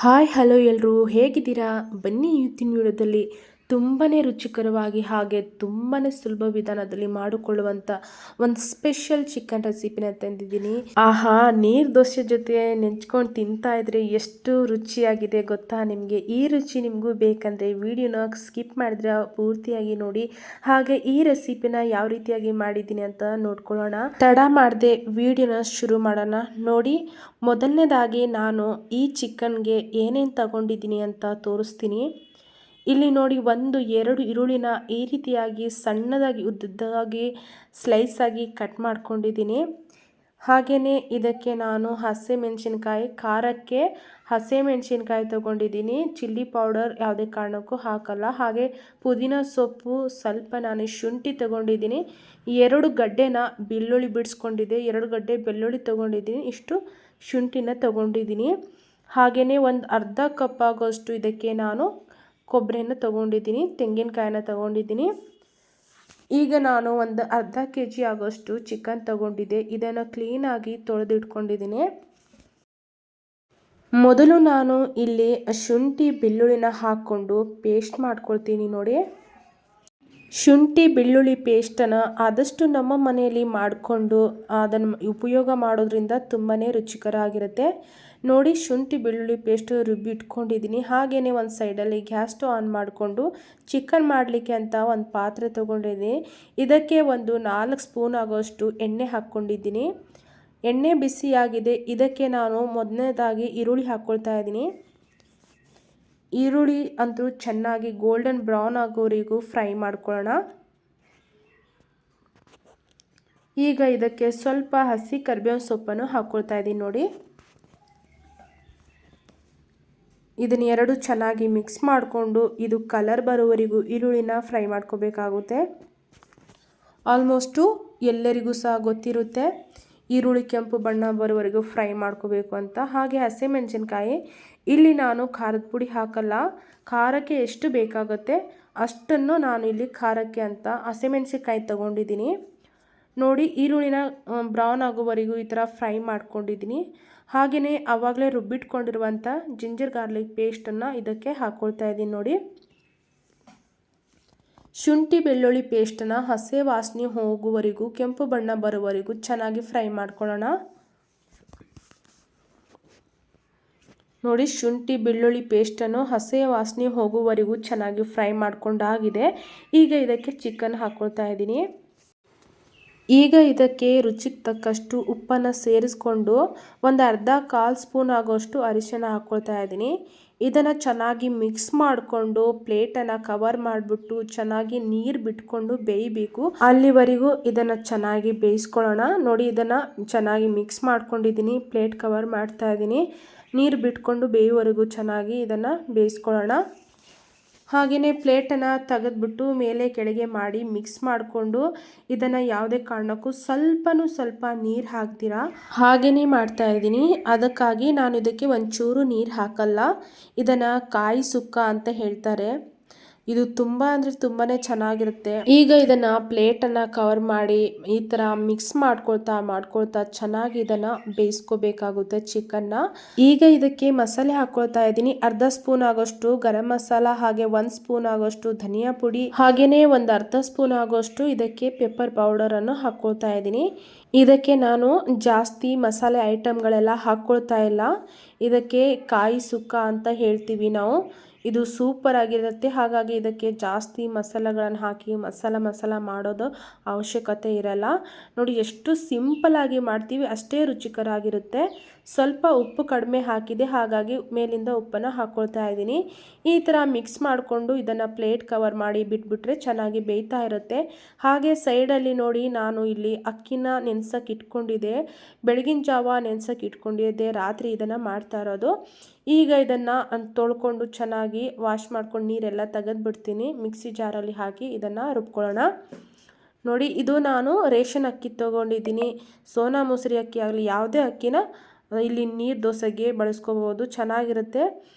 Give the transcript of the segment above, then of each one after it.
Hi hello ಎಲ್ಲರೂ ಹೇಗಿದ್ದೀರಾ? ಬನ್ನಿ ಇವತ್ತಿನ ವಿಡಿಯೋದಲ್ಲಿ ತುಂಬಾ ರುಚಿಕರವಾಗಿ ಹಾಗೆ ತುಂಬಾ ಸುಲಭ ವಿಧಾನದಲ್ಲಿ ಮಾಡಿಕೊಳ್ಳುವಂಥ ಒಂದು ಸ್ಪೆಷಲ್ ಚಿಕನ್ ರೆಸಿಪಿನ ತಂದಿದ್ದೀನಿ. ಆಹಾ, ನೀರು ದೋಸೆ ಜೊತೆ ನೆಂಚ್ಕೊಂಡು ತಿಂತಾ ಇದ್ರೆ ಎಷ್ಟು ರುಚಿಯಾಗಿದೆ ಗೊತ್ತಾ ನಿಮಗೆ? ಈ ರುಚಿ ನಿಮಗೂ ಬೇಕಂದರೆ ವಿಡಿಯೋನ ಸ್ಕಿಪ್ ಮಾಡಿದ್ರೆ ಪೂರ್ತಿಯಾಗಿ ನೋಡಿ. ಹಾಗೆ ಈ ರೆಸಿಪಿನ ಯಾವ ರೀತಿಯಾಗಿ ಮಾಡಿದ್ದೀನಿ ಅಂತ ನೋಡ್ಕೊಳ್ಳೋಣ. ತಡ ಮಾಡದೆ ವಿಡಿಯೋನ ಶುರು ಮಾಡೋಣ. ನೋಡಿ, ಮೊದಲನೇದಾಗಿ ನಾನು ಈ ಚಿಕನ್ಗೆ ಏನೇನು ತಗೊಂಡಿದ್ದೀನಿ ಅಂತ ತೋರಿಸ್ತೀನಿ. ಇಲ್ಲಿ ನೋಡಿ, 1-2 ಈರುಳ್ಳಿನ ಈ ರೀತಿಯಾಗಿ ಸಣ್ಣದಾಗಿ ಉದ್ದದಾಗಿ ಸ್ಲೈಸ್ ಆಗಿ ಕಟ್ ಮಾಡ್ಕೊಂಡಿದ್ದೀನಿ. ಹಾಗೆಯೇ ಇದಕ್ಕೆ ನಾನು ಹಸಿಮೆಣಸಿನ್ಕಾಯಿ, ಖಾರಕ್ಕೆ ಹಸಿಮೆಣಸಿನ್ಕಾಯಿ ತೊಗೊಂಡಿದ್ದೀನಿ. ಚಿಲ್ಲಿ ಪೌಡರ್ ಯಾವುದೇ ಕಾರಣಕ್ಕೂ ಹಾಕಲ್ಲ. ಹಾಗೆ ಪುದೀನ ಸೊಪ್ಪು, ಸ್ವಲ್ಪ ನಾನು ಶುಂಠಿ ತೊಗೊಂಡಿದ್ದೀನಿ. 2 ಗಡ್ಡೆನ ಬೆಳ್ಳುಳ್ಳಿ ಬಿಡಿಸ್ಕೊಂಡಿದ್ದೆ, 2 ಗಡ್ಡೆ ಬೆಳ್ಳುಳ್ಳಿ ತೊಗೊಂಡಿದ್ದೀನಿ. ಇಷ್ಟು ಶುಂಠಿನ ತೊಗೊಂಡಿದ್ದೀನಿ. ಹಾಗೆಯೇ ಒಂದು ಅರ್ಧ ಕಪ್ ಆಗೋಷ್ಟು ಇದಕ್ಕೆ ನಾನು ಕೊಬ್ಬರಿನ ತೊಗೊಂಡಿದ್ದೀನಿ, ತೆಂಗಿನಕಾಯಿನ ತೊಗೊಂಡಿದ್ದೀನಿ. ಈಗ ನಾನು ಒಂದು ಅರ್ಧ kg ಆಗೋಷ್ಟು ಚಿಕನ್ ತೊಗೊಂಡಿದ್ದೆ. ಇದನ್ನು ಕ್ಲೀನಾಗಿ ತೊಳೆದಿಟ್ಕೊಂಡಿದ್ದೀನಿ. ಮೊದಲು ನಾನು ಇಲ್ಲಿ ಶುಂಠಿ ಬೆಳ್ಳುಳ್ಳಿನ ಹಾಕ್ಕೊಂಡು ಪೇಸ್ಟ್ ಮಾಡ್ಕೊಳ್ತೀನಿ. ನೋಡಿ, ಶುಂಠಿ ಬೆಳ್ಳುಳ್ಳಿ ಪೇಸ್ಟನ್ನು ಆದಷ್ಟು ನಮ್ಮ ಮನೆಯಲ್ಲಿ ಮಾಡಿಕೊಂಡು ಅದನ್ನು ಉಪಯೋಗ ಮಾಡೋದ್ರಿಂದ ತುಂಬಾ ರುಚಿಕರ ಆಗಿರುತ್ತೆ. ನೋಡಿ, ಶುಂಠಿ ಬೆಳ್ಳುಳ್ಳಿ ಪೇಸ್ಟ್ ರುಬ್ಬಿ ಇಟ್ಕೊಂಡಿದ್ದೀನಿ. ಹಾಗೆಯೇ ಒಂದು ಸೈಡಲ್ಲಿ ಗ್ಯಾಸ್ ಸ್ಟವ್ ಆನ್ ಮಾಡಿಕೊಂಡು ಚಿಕನ್ ಮಾಡಲಿಕ್ಕೆ ಅಂತ ಒಂದು ಪಾತ್ರೆ ತೊಗೊಂಡಿದ್ದೀನಿ. ಇದಕ್ಕೆ ಒಂದು 4 ಸ್ಪೂನ್ ಆಗೋಷ್ಟು ಎಣ್ಣೆ ಹಾಕ್ಕೊಂಡಿದ್ದೀನಿ. ಎಣ್ಣೆ ಬಿಸಿಯಾಗಿದೆ. ಇದಕ್ಕೆ ನಾನು ಮೊದಲನೇದಾಗಿ ಈರುಳ್ಳಿ ಹಾಕ್ಕೊಳ್ತಾ ಇದ್ದೀನಿ. ಈರುಳ್ಳಿ ಅಂತೂ ಚೆನ್ನಾಗಿ ಗೋಲ್ಡನ್ ಬ್ರೌನ್ ಆಗೋವರೆಗೂ ಫ್ರೈ ಮಾಡ್ಕೊಳ್ಳೋಣ. ಈಗ ಇದಕ್ಕೆ ಸ್ವಲ್ಪ ಹಸಿ ಕರಿಬೇವಿನ ಸೊಪ್ಪನ್ನು ಹಾಕ್ಕೊಳ್ತಾ ಇದ್ದೀನಿ. ನೋಡಿ, ಇದನ್ನ ಎರಡು ಚೆನ್ನಾಗಿ ಮಿಕ್ಸ್ ಮಾಡಿಕೊಂಡು ಇದು ಕಲರ್ ಬರೋವರೆಗೂ ಈರುಳ್ಳಿನ ಫ್ರೈ ಮಾಡ್ಕೋಬೇಕಾಗುತ್ತೆ. ಆಲ್ಮೋಸ್ಟು ಎಲ್ಲರಿಗೂ ಸಹ ಗೊತ್ತಿರುತ್ತೆ ಈರುಳ್ಳಿ ಕೆಂಪು ಬಣ್ಣ ಬರೋವರೆಗೂ ಫ್ರೈ ಮಾಡ್ಕೋಬೇಕು ಅಂತ. ಹಾಗೆ ಹಸಿಮೆಣಸಿನ್ಕಾಯಿ, ಇಲ್ಲಿ ನಾನು ಖಾರದ ಪುಡಿ ಹಾಕಲ್ಲ. ಖಾರಕ್ಕೆ ಎಷ್ಟು ಬೇಕಾಗುತ್ತೆ ಅಷ್ಟನ್ನು ನಾನು ಇಲ್ಲಿ ಖಾರಕ್ಕೆ ಅಂತ ಹಸಿಮೆಣಸಿನ್ಕಾಯಿ ತೊಗೊಂಡಿದ್ದೀನಿ. ನೋಡಿ, ಈರುಳ್ಳಿನ ಬ್ರೌನ್ ಆಗೋವರೆಗೂ ಈ ಥರ ಫ್ರೈ ಮಾಡ್ಕೊಂಡಿದ್ದೀನಿ. ಹಾಗೆಯೇ ಆವಾಗಲೇ ರುಬ್ಬಿಟ್ಕೊಂಡಿರುವಂಥ ಜಿಂಜರ್ ಗಾರ್ಲಿಕ್ ಪೇಸ್ಟನ್ನು ಇದಕ್ಕೆ ಹಾಕ್ಕೊಳ್ತಾ ಇದ್ದೀನಿ. ನೋಡಿ, ಶುಂಠಿ ಬೆಳ್ಳುಳ್ಳಿ ಪೇಸ್ಟನ್ನು ಹಸಿ ವಾಸನೆ ಹೋಗುವವರೆಗೂ, ಕೆಂಪು ಬಣ್ಣ ಬರುವವರೆಗೂ ಚೆನ್ನಾಗಿ ಫ್ರೈ ಮಾಡ್ಕೊಳ್ಳೋಣ. ನೋಡಿ, ಶುಂಠಿ ಬೆಳ್ಳುಳ್ಳಿ ಪೇಸ್ಟನ್ನು ಹಸಿ ವಾಸನೆ ಹೋಗುವವರೆಗೂ ಚೆನ್ನಾಗಿ ಫ್ರೈ ಮಾಡ್ಕೊಂಡಾಗಿದೆ. ಈಗ ಇದಕ್ಕೆ ಚಿಕನ್ ಹಾಕ್ಕೊಳ್ತಾ ಇದ್ದೀನಿ. ಈಗ ಇದಕ್ಕೆ ರುಚಿಗೆ ತಕ್ಕಷ್ಟು ಉಪ್ಪನ್ನು ಸೇರಿಸ್ಕೊಂಡು ಒಂದು ಕಾಲು ಸ್ಪೂನ್ ಆಗೋಷ್ಟು ಅರಿಶಿಣ ಹಾಕ್ಕೊಳ್ತಾ ಇದ್ದೀನಿ. ಇದನ್ನು ಚೆನ್ನಾಗಿ ಮಿಕ್ಸ್ ಮಾಡಿಕೊಂಡು ಪ್ಲೇಟನ್ನು ಕವರ್ ಮಾಡಿಬಿಟ್ಟು ಚೆನ್ನಾಗಿ ನೀರು ಬಿಟ್ಕೊಂಡು ಬೇಯಬೇಕು. ಅಲ್ಲಿವರೆಗೂ ಇದನ್ನು ಚೆನ್ನಾಗಿ ಬೇಯಿಸ್ಕೊಳ್ಳೋಣ. ನೋಡಿ, ಇದನ್ನು ಚೆನ್ನಾಗಿ ಮಿಕ್ಸ್ ಮಾಡ್ಕೊಂಡಿದ್ದೀನಿ. ಪ್ಲೇಟ್ ಕವರ್ ಮಾಡ್ತಾ ಇದ್ದೀನಿ. ನೀರು ಬಿಟ್ಕೊಂಡು ಬೇಯುವವರೆಗೂ ಚೆನ್ನಾಗಿ ಇದನ್ನು ಬೇಯಿಸ್ಕೊಳ್ಳೋಣ. ಹಾಗೆಯೇ ಪ್ಲೇಟನ್ನು ತೆಗೆದ್ಬಿಟ್ಟು ಮೇಲೆ ಕೆಳಗೆ ಮಾಡಿ ಮಿಕ್ಸ್ ಮಾಡಿಕೊಂಡು ಇದನ್ನು ಯಾವುದೇ ಕಾರಣಕ್ಕೂ ಸ್ವಲ್ಪ ನೀರು ಹಾಕ್ತೀರಾ ಹಾಗೆಯೇ ಮಾಡ್ತಾ ಇದ್ದೀನಿ. ಅದಕ್ಕಾಗಿ ನಾನು ಇದಕ್ಕೆ ಒಂಚೂರು ನೀರು ಹಾಕಲ್ಲ. ಇದನ್ನು ಕಾಯಿ ಸುಕ್ಕ ಅಂತ ಹೇಳ್ತಾರೆ. ಇದು ತುಂಬ ಅಂದರೆ ತುಂಬಾ ಚೆನ್ನಾಗಿರುತ್ತೆ. ಈಗ ಇದನ್ನು ಪ್ಲೇಟನ್ನು ಕವರ್ ಮಾಡಿ ಈ ಥರ ಮಿಕ್ಸ್ ಮಾಡ್ಕೊಳ್ತಾ ಚೆನ್ನಾಗಿ ಇದನ್ನು ಬೇಯಿಸ್ಕೋಬೇಕಾಗುತ್ತೆ ಚಿಕನ್ನ. ಈಗ ಇದಕ್ಕೆ ಮಸಾಲೆ ಹಾಕ್ಕೊಳ್ತಾ ಇದ್ದೀನಿ. ಅರ್ಧ ಸ್ಪೂನ್ ಆಗೋಷ್ಟು ಗರಂ ಮಸಾಲ, ಹಾಗೆ 1 ಸ್ಪೂನ್ ಆಗೋಷ್ಟು ಧನಿಯಾ ಪುಡಿ, ಹಾಗೆಯೇ ಒಂದು ಅರ್ಧ ಸ್ಪೂನ್ ಆಗೋಷ್ಟು ಇದಕ್ಕೆ ಪೆಪ್ಪರ್ ಪೌಡರನ್ನು ಹಾಕ್ಕೊಳ್ತಾ ಇದ್ದೀನಿ. ಇದಕ್ಕೆ ನಾನು ಜಾಸ್ತಿ ಮಸಾಲೆ ಐಟಮ್ಗಳೆಲ್ಲ ಹಾಕ್ಕೊಳ್ತಾ ಇಲ್ಲ. ಇದಕ್ಕೆ ಕಾಯಿ ಸುಕ್ಕ ಅಂತ ಹೇಳ್ತೀವಿ ನಾವು. ಇದು ಸೂಪರ್ ಆಗಿರುತ್ತೆ. ಹಾಗಾಗಿ ಇದಕ್ಕೆ ಜಾಸ್ತಿ ಮಸಾಲೆಗಳನ್ನು ಹಾಕಿ ಮಸಾಲ ಮಾಡೋದು ಅವಶ್ಯಕತೆ ಇರಲ್ಲ. ನೋಡಿ, ಎಷ್ಟು ಸಿಂಪಲ್ ಆಗಿ ಮಾಡ್ತೀವಿ ಅಷ್ಟೇ ರುಚಿಕರ ಆಗಿರುತ್ತೆ. ಸ್ವಲ್ಪ ಉಪ್ಪು ಕಡಿಮೆ ಹಾಕಿದೆ, ಹಾಗಾಗಿ ಮೇಲಿಂದ ಉಪ್ಪನ್ನು ಹಾಕ್ಕೊಳ್ತಾ ಇದ್ದೀನಿ. ಈ ಥರ ಮಿಕ್ಸ್ ಮಾಡಿಕೊಂಡು ಇದನ್ನು ಪ್ಲೇಟ್ ಕವರ್ ಮಾಡಿ ಬಿಟ್ಬಿಟ್ರೆ ಚೆನ್ನಾಗಿ ಬೇಯ್ತಾ ಇರುತ್ತೆ. ಹಾಗೆ ಸೈಡಲ್ಲಿ ನೋಡಿ, ನಾನು ಇಲ್ಲಿ ಅಕ್ಕಿನ ನೆನೆಸೋಕೆ ಇಟ್ಕೊಂಡಿದ್ದೆ. ಬೆಳಗಿನ ಜಾವ ನೆನೆಸೋಕೆ ಇಟ್ಕೊಂಡಿದ್ದೆ, ರಾತ್ರಿ ಇದನ್ನು ಮಾಡ್ತಾ ಇರೋದು. ಈಗ ಇದನ್ನು ತೊಳ್ಕೊಂಡು ಚೆನ್ನಾಗಿ ವಾಶ್ ಮಾಡ್ಕೊಂಡು ನೀರೆಲ್ಲ ತೆಗೆದುಬಿಡ್ತೀನಿ. ಮಿಕ್ಸಿ ಜಾರಲ್ಲಿ ಹಾಕಿ ಇದನ್ನು ರುಬ್ಕೊಳ್ಳೋಣ. ನೋಡಿ, ಇದು ನಾನು ರೇಷನ್ ಅಕ್ಕಿ ತೊಗೊಂಡಿದ್ದೀನಿ. ಸೋನಾ ಮಸೂರಿ ಅಕ್ಕಿ ಆಗಲಿ ಯಾವುದೇ ಅಕ್ಕಿನ ಇಲ್ಲಿ ನೀರು ದೋಸೆಗೆ ಬಳಸ್ಕೋಬೋದು, ಚೆನ್ನಾಗಿರುತ್ತೆ.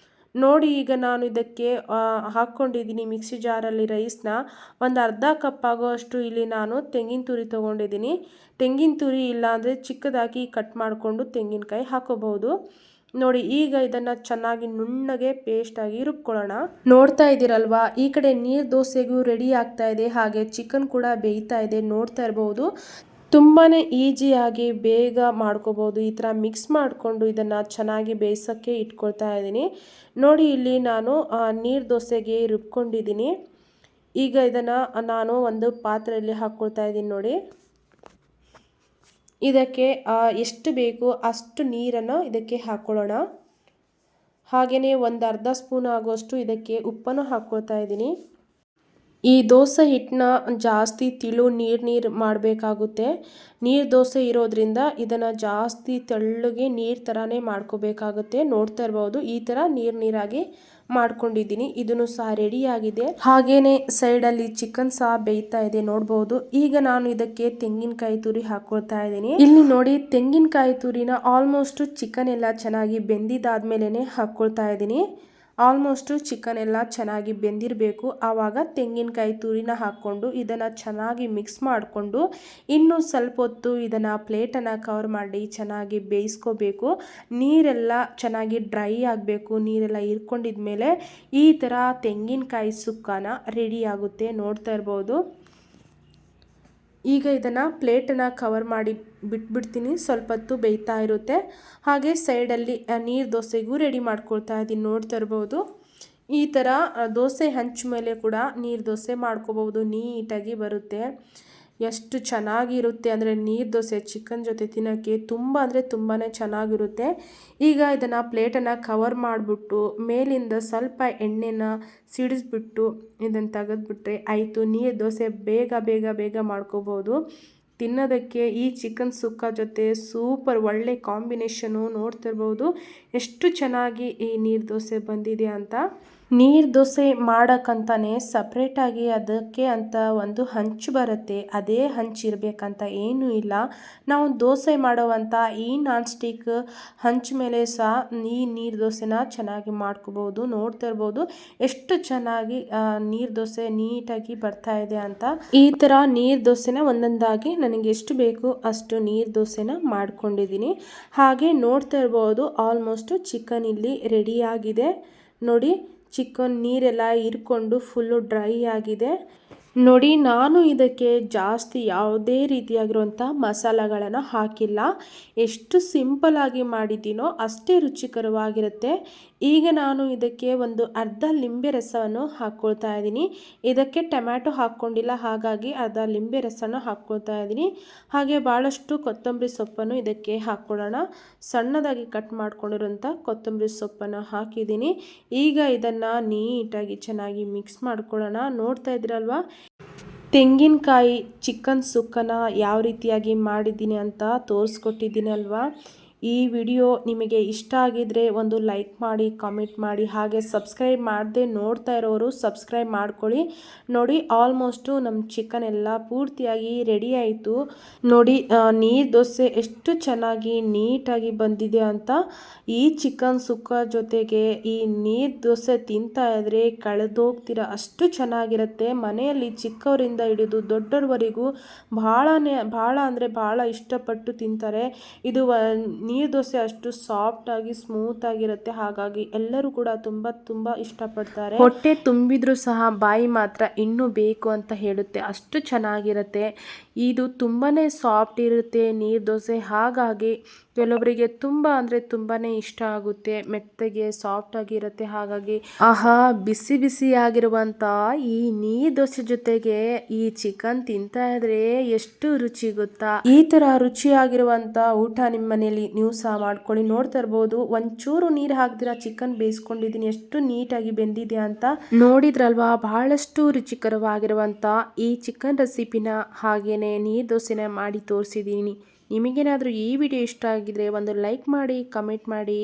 ನೋಡಿ, ಈಗ ನಾನು ಇದಕ್ಕೆ ಹಾಕ್ಕೊಂಡಿದ್ದೀನಿ ಮಿಕ್ಸಿ ಜಾರಲ್ಲಿ ರೈಸ್ನ. ಒಂದು ಅರ್ಧ ಕಪ್ ಆಗೋಷ್ಟು ಇಲ್ಲಿ ನಾನು ತೆಂಗಿನ ತುರಿ ತೊಗೊಂಡಿದ್ದೀನಿ. ತೆಂಗಿನ ತುರಿ ಇಲ್ಲಾಂದರೆ ಚಿಕ್ಕದಾಗಿ ಕಟ್ ಮಾಡಿಕೊಂಡು ತೆಂಗಿನಕಾಯಿ ಹಾಕೋಬಹುದು. ನೋಡಿ ಈಗ ಇದನ್ನು ಚೆನ್ನಾಗಿ ನುಣ್ಣಗೆ ಪೇಸ್ಟಾಗಿ ರುಬ್ಕೊಳ್ಳೋಣ. ನೋಡ್ತಾ ಇದ್ದೀರಲ್ವಾ, ಈ ಕಡೆ ನೀರು ದೋಸೆಗೂ ರೆಡಿ ಆಗ್ತಾ ಇದೆ, ಹಾಗೆ ಚಿಕನ್ ಕೂಡ ಬೇಯ್ತಾ ಇದೆ. ನೋಡ್ತಾ ಇರ್ಬೋದು, ತುಂಬಾ ಈಸಿಯಾಗಿ ಬೇಗ ಮಾಡ್ಕೋಬೋದು. ಈ ಥರ ಮಿಕ್ಸ್ ಮಾಡಿಕೊಂಡು ಇದನ್ನು ಚೆನ್ನಾಗಿ ಬೇಯಿಸೋಕ್ಕೆ ಇಟ್ಕೊಳ್ತಾ ಇದ್ದೀನಿ. ನೋಡಿ ಇಲ್ಲಿ ನಾನು ನೀರು ದೋಸೆಗೆ ರುಬ್ಕೊಂಡಿದ್ದೀನಿ. ಈಗ ಇದನ್ನು ನಾನು ಒಂದು ಪಾತ್ರೆಯಲ್ಲಿ ಹಾಕ್ಕೊಳ್ತಾ ಇದ್ದೀನಿ. ನೋಡಿ, ಇದಕ್ಕೆ ಎಷ್ಟು ಬೇಕು ಅಷ್ಟು ನೀರನ್ನು ಇದಕ್ಕೆ ಹಾಕ್ಕೊಳ್ಳೋಣ. ಹಾಗೆಯೇ ಒಂದು ಅರ್ಧ ಸ್ಪೂನ್ ಆಗುವಷ್ಟು ಇದಕ್ಕೆ ಉಪ್ಪನ್ನು ಹಾಕ್ಕೊಳ್ತಾ ಇದ್ದೀನಿ. ಈ ದೋಸೆ ಹಿಟ್ಟನ್ನ ಜಾಸ್ತಿ ತಿಳು ನೀರು ಮಾಡಬೇಕಾಗುತ್ತೆ. ನೀರು ದೋಸೆ ಇರೋದ್ರಿಂದ ಇದನ್ನು ಜಾಸ್ತಿ ತೆಳ್ಳಗೆ ನೀರು ಥರನೇ ಮಾಡ್ಕೋಬೇಕಾಗುತ್ತೆ. ನೋಡ್ತಾ ಇರ್ಬೋದು, ಈ ಥರ ನೀರಾಗಿ ಮಾಡ್ಕೊಂಡಿದ್ದೀನಿ. ಇದನ್ನು ಸಹ ರೆಡಿಯಾಗಿದೆ. ಹಾಗೇನೆ ಸೈಡಲ್ಲಿ ಚಿಕನ್ ಸಹ ಬೇಯ್ತಾ ಇದೆ, ನೋಡ್ಬೋದು. ಈಗ ನಾನು ಇದಕ್ಕೆ ತೆಂಗಿನಕಾಯಿ ತುರಿ ಹಾಕ್ಕೊಳ್ತಾ ಇದ್ದೀನಿ. ಇಲ್ಲಿ ನೋಡಿ, ತೆಂಗಿನಕಾಯಿ ತುರಿನ ಆಲ್ಮೋಸ್ಟ್ ಚಿಕನ್ ಎಲ್ಲ ಚೆನ್ನಾಗಿ ಬೆಂದಿದ್ದಾದ್ಮೇಲೆ ಹಾಕ್ಕೊಳ್ತಾ ಇದ್ದೀನಿ. ಆಲ್ಮೋಸ್ಟು ಚಿಕನ್ ಎಲ್ಲ ಚೆನ್ನಾಗಿ ಬೆಂದಿರಬೇಕು. ಆವಾಗ ತೆಂಗಿನಕಾಯಿ ತುರಿನ ಹಾಕ್ಕೊಂಡು ಇದನ್ನು ಚೆನ್ನಾಗಿ ಮಿಕ್ಸ್ ಮಾಡಿಕೊಂಡು ಇನ್ನೂ ಸ್ವಲ್ಪ ಹೊತ್ತು ಇದನ್ನು ಪ್ಲೇಟನ್ನು ಕವರ್ ಮಾಡಿ ಚೆನ್ನಾಗಿ ಬೇಯಿಸ್ಕೋಬೇಕು. ನೀರೆಲ್ಲ ಚೆನ್ನಾಗಿ ಡ್ರೈ ಆಗಬೇಕು. ನೀರೆಲ್ಲ ಹೀರ್ಕೊಂಡಿದ್ಮೇಲೆ ಈ ಥರ ತೆಂಗಿನಕಾಯಿ ಸುಕ್ಕನ ರೆಡಿ ಆಗುತ್ತೆ. ನೋಡ್ತಾ ಇರ್ಬೋದು. ಈಗ ಇದನ್ನು ಪ್ಲೇಟನ್ನು ಕವರ್ ಮಾಡಿ ಬಿಟ್ಬಿಡ್ತೀನಿ. ಸ್ವಲ್ಪ ಹೊತ್ತು ಬೇಯ್ತಾ ಇರುತ್ತೆ. ಹಾಗೆ ಸೈಡಲ್ಲಿ ನೀರು ದೋಸೆಗೂ ರೆಡಿ ಮಾಡ್ಕೊಳ್ತಾ ಇದ್ದೀನಿ. ನೋಡ್ತಾ ಇರ್ಬೋದು, ಈ ಥರ ದೋಸೆ ಹಂಚು ಮೇಲೆ ಕೂಡ ನೀರು ದೋಸೆ ಮಾಡ್ಕೋಬೋದು. ನೀಟಾಗಿ ಬರುತ್ತೆ. ಎಷ್ಟು ಚೆನ್ನಾಗಿರುತ್ತೆ ಅಂದರೆ ನೀರು ದೋಸೆ ಚಿಕನ್ ಜೊತೆ ತಿನ್ನೋಕ್ಕೆ ತುಂಬ ಅಂದರೆ ತುಂಬಾ ಚೆನ್ನಾಗಿರುತ್ತೆ. ಈಗ ಇದನ್ನು ಪ್ಲೇಟನ್ನು ಕವರ್ ಮಾಡಿಬಿಟ್ಟು ಮೇಲಿಂದ ಸ್ವಲ್ಪ ಎಣ್ಣೆನ ಸಿಡಿಸ್ಬಿಟ್ಟು ಇದನ್ನು ತೆಗೆದ್ಬಿಟ್ರೆ ಆಯಿತು. ನೀರು ದೋಸೆ ಬೇಗ ಬೇಗ ಬೇಗ ಮಾಡ್ಕೋಬೋದು. ತಿನ್ನೋದಕ್ಕೆ ಈ ಚಿಕನ್ ಸುಕ್ಕ ಜೊತೆ ಸೂಪರ್ ಒಳ್ಳೆ ಕಾಂಬಿನೇಷನು. ನೋಡ್ತಿರ್ಬೋದು ಎಷ್ಟು ಚೆನ್ನಾಗಿ ಈ ನೀರು ದೋಸೆ ಬಂದಿದೆ ಅಂತ. ನೀರು ದೋಸೆ ಮಾಡೋಕ್ಕಂತಾನೆ ಸಪ್ರೇಟಾಗಿ ಅದಕ್ಕೆ ಅಂತ ಒಂದು ಹಂಚು ಬರುತ್ತೆ. ಅದೇ ಹಂಚು ಇರಬೇಕಂತ ಏನೂ ಇಲ್ಲ. ನಾವು ದೋಸೆ ಮಾಡೋವಂಥ ಈ ನಾನ್ ಸ್ಟಿಕ್ ಹಂಚು ಮೇಲೆ ಸಹ ಈ ನೀರು ದೋಸೆನ ಚೆನ್ನಾಗಿ ಮಾಡ್ಕೋಬೋದು. ನೋಡ್ತಾ ಇರ್ಬೋದು ಎಷ್ಟು ಚೆನ್ನಾಗಿ ನೀರು ದೋಸೆ ನೀಟಾಗಿ ಬರ್ತಾ ಇದೆ ಅಂತ. ಈ ಥರ ನೀರು ದೋಸೆನ ಒಂದೊಂದಾಗಿ ನನಗೆ ಎಷ್ಟು ಬೇಕು ಅಷ್ಟು ನೀರು ದೋಸೆನ ಮಾಡ್ಕೊಂಡಿದ್ದೀನಿ. ಹಾಗೆ ನೋಡ್ತಾ ಇರ್ಬೋದು, ಆಲ್ಮೋಸ್ಟು ಚಿಕನ್ ಇಲ್ಲಿ ರೆಡಿಯಾಗಿದೆ. ನೋಡಿ, ಚಿಕನ್ ನೀರೆಲ್ಲ ಹೀರ್ಕೊಂಡು ಫುಲ್ಲು ಡ್ರೈ ಆಗಿದೆ. ನೋಡಿ, ನಾನು ಇದಕ್ಕೆ ಜಾಸ್ತಿ ಯಾವುದೇ ರೀತಿಯಾಗಿರುವಂಥ ಮಸಾಲೆಗಳನ್ನು ಹಾಕಿಲ್ಲ. ಎಷ್ಟು ಸಿಂಪಲ್ಲಾಗಿ ಮಾಡಿದ್ದೀನೋ ಅಷ್ಟೇ ರುಚಿಕರವಾಗಿರುತ್ತೆ. ಈಗ ನಾನು ಇದಕ್ಕೆ ಒಂದು ಅರ್ಧ ಲಿಂಬೆ ರಸವನ್ನು ಹಾಕ್ಕೊಳ್ತಾ ಇದ್ದೀನಿ. ಇದಕ್ಕೆ ಟೊಮ್ಯಾಟೊ ಹಾಕ್ಕೊಂಡಿಲ್ಲ, ಹಾಗಾಗಿ ಅರ್ಧ ಲಿಂಬೆ ರಸನ ಹಾಕ್ಕೊಳ್ತಾ ಇದ್ದೀನಿ. ಹಾಗೆ ಭಾಳಷ್ಟು ಕೊತ್ತಂಬರಿ ಸೊಪ್ಪನ್ನು ಇದಕ್ಕೆ ಹಾಕ್ಕೊಳ್ಳೋಣ. ಸಣ್ಣದಾಗಿ ಕಟ್ ಮಾಡ್ಕೊಂಡಿರೋಂಥ ಕೊತ್ತಂಬರಿ ಸೊಪ್ಪನ್ನು ಹಾಕಿದ್ದೀನಿ. ಈಗ ಇದನ್ನು ನೀಟಾಗಿ ಚೆನ್ನಾಗಿ ಮಿಕ್ಸ್ ಮಾಡ್ಕೊಳ್ಳೋಣ. ನೋಡ್ತಾ ಇದ್ದೀರಲ್ವಾ, ತೆಂಗಿನಕಾಯಿ ಚಿಕನ್ ಸುಕ್ಕನ ಯಾವ ರೀತಿಯಾಗಿ ಮಾಡಿದ್ದೀನಿ ಅಂತ ತೋರಿಸ್ಕೊಟ್ಟಿದ್ದೀನಿ ಅಲ್ವಾ. ಈ ವಿಡಿಯೋ ನಿಮಗೆ ಇಷ್ಟ ಆಗಿದ್ದರೆ ಒಂದು ಲೈಕ್ ಮಾಡಿ, ಕಾಮೆಂಟ್ ಮಾಡಿ. ಹಾಗೆ ಸಬ್ಸ್ಕ್ರೈಬ್ ಮಾಡದೆ ನೋಡ್ತಾ ಇರೋರು ಸಬ್ಸ್ಕ್ರೈಬ್ ಮಾಡ್ಕೊಳ್ಳಿ. ನೋಡಿ, ಆಲ್ಮೋಸ್ಟು ನಮ್ಮ ಚಿಕನ್ ಎಲ್ಲ ಪೂರ್ತಿಯಾಗಿ ರೆಡಿ ಆಯಿತು. ನೋಡಿ, ನೀರು ದೋಸೆ ಎಷ್ಟು ಚೆನ್ನಾಗಿ ನೀಟಾಗಿ ಬಂದಿದೆ ಅಂತ. ಈ ಚಿಕನ್ ಸುಕ್ಕ ಜೊತೆಗೆ ಈ ನೀರು ದೋಸೆ ತಿಂತಾ ಇದ್ದರೆ ಕಳೆದೋಗ್ತೀರ, ಅಷ್ಟು ಚೆನ್ನಾಗಿರುತ್ತೆ. ಮನೆಯಲ್ಲಿ ಚಿಕ್ಕವರಿಂದ ಹಿಡಿದು ದೊಡ್ಡವರಿಗೂ ಭಾಳ ಅಂದರೆ ಭಾಳ ಇಷ್ಟಪಟ್ಟು ತಿಂತಾರೆ. ಇದು ನೀರು ದೋಸೆ ಅಷ್ಟು ಸಾಫ್ಟಾಗಿ ಸ್ಮೂತಾಗಿರುತ್ತೆ. ಹಾಗಾಗಿ ಎಲ್ಲರೂ ಕೂಡ ತುಂಬ ಇಷ್ಟಪಡ್ತಾರೆ. ಹೊಟ್ಟೆ ತುಂಬಿದ್ರೂ ಸಹ ಬಾಯಿ ಮಾತ್ರ ಇನ್ನೂ ಬೇಕು ಅಂತ ಹೇಳುತ್ತೆ, ಅಷ್ಟು ಚೆನ್ನಾಗಿರುತ್ತೆ. ಇದು ತುಂಬಾ ಸಾಫ್ಟ್ ಇರುತ್ತೆ ನೀರು ದೋಸೆ. ಹಾಗಾಗಿ ಕೆಲವೊಬ್ಬರಿಗೆ ತುಂಬ ಅಂದರೆ ತುಂಬಾ ಇಷ್ಟ ಆಗುತ್ತೆ. ಮೆತ್ತಗೆ ಸಾಫ್ಟಾಗಿರುತ್ತೆ. ಹಾಗಾಗಿ ಆಹಾ, ಬಿಸಿ ಬಿಸಿಯಾಗಿರುವಂಥ ಈ ನೀರು ದೋಸೆ ಜೊತೆಗೆ ಈ ಚಿಕನ್ ತಿಂತಾ ಇದ್ರೆ ಎಷ್ಟು ರುಚಿ ಗೊತ್ತಾ. ಈ ಥರ ರುಚಿಯಾಗಿರುವಂಥ ಊಟ ನಿಮ್ಮ ಮನೆಯಲ್ಲಿ ನೀವು ಸಹ ಮಾಡ್ಕೊಳ್ಳಿ. ನೋಡ್ತಾ ಇರ್ಬೋದು, ಒಂಚೂರು ನೀರು ಹಾಕ್ದಿರ ಚಿಕನ್ ಬೇಯಿಸ್ಕೊಂಡಿದ್ದೀನಿ, ಎಷ್ಟು ನೀಟಾಗಿ ಬೆಂದಿದೆ ಅಂತ. ನೋಡಿದ್ರಲ್ವಾ, ಬಹಳಷ್ಟು ರುಚಿಕರವಾಗಿರುವಂಥ ಈ ಚಿಕನ್ ರೆಸಿಪಿನ ಹಾಗೇನೆ ನೀರು ದೋಸೆನ ಮಾಡಿ ತೋರಿಸಿದ್ದೀನಿ. ನಿಮಗೇನಾದರೂ ಈ ವಿಡಿಯೋ ಇಷ್ಟ ಆಗಿದ್ರೆ ಒಂದು ಲೈಕ್ ಮಾಡಿ, ಕಮೆಂಟ್ ಮಾಡಿ.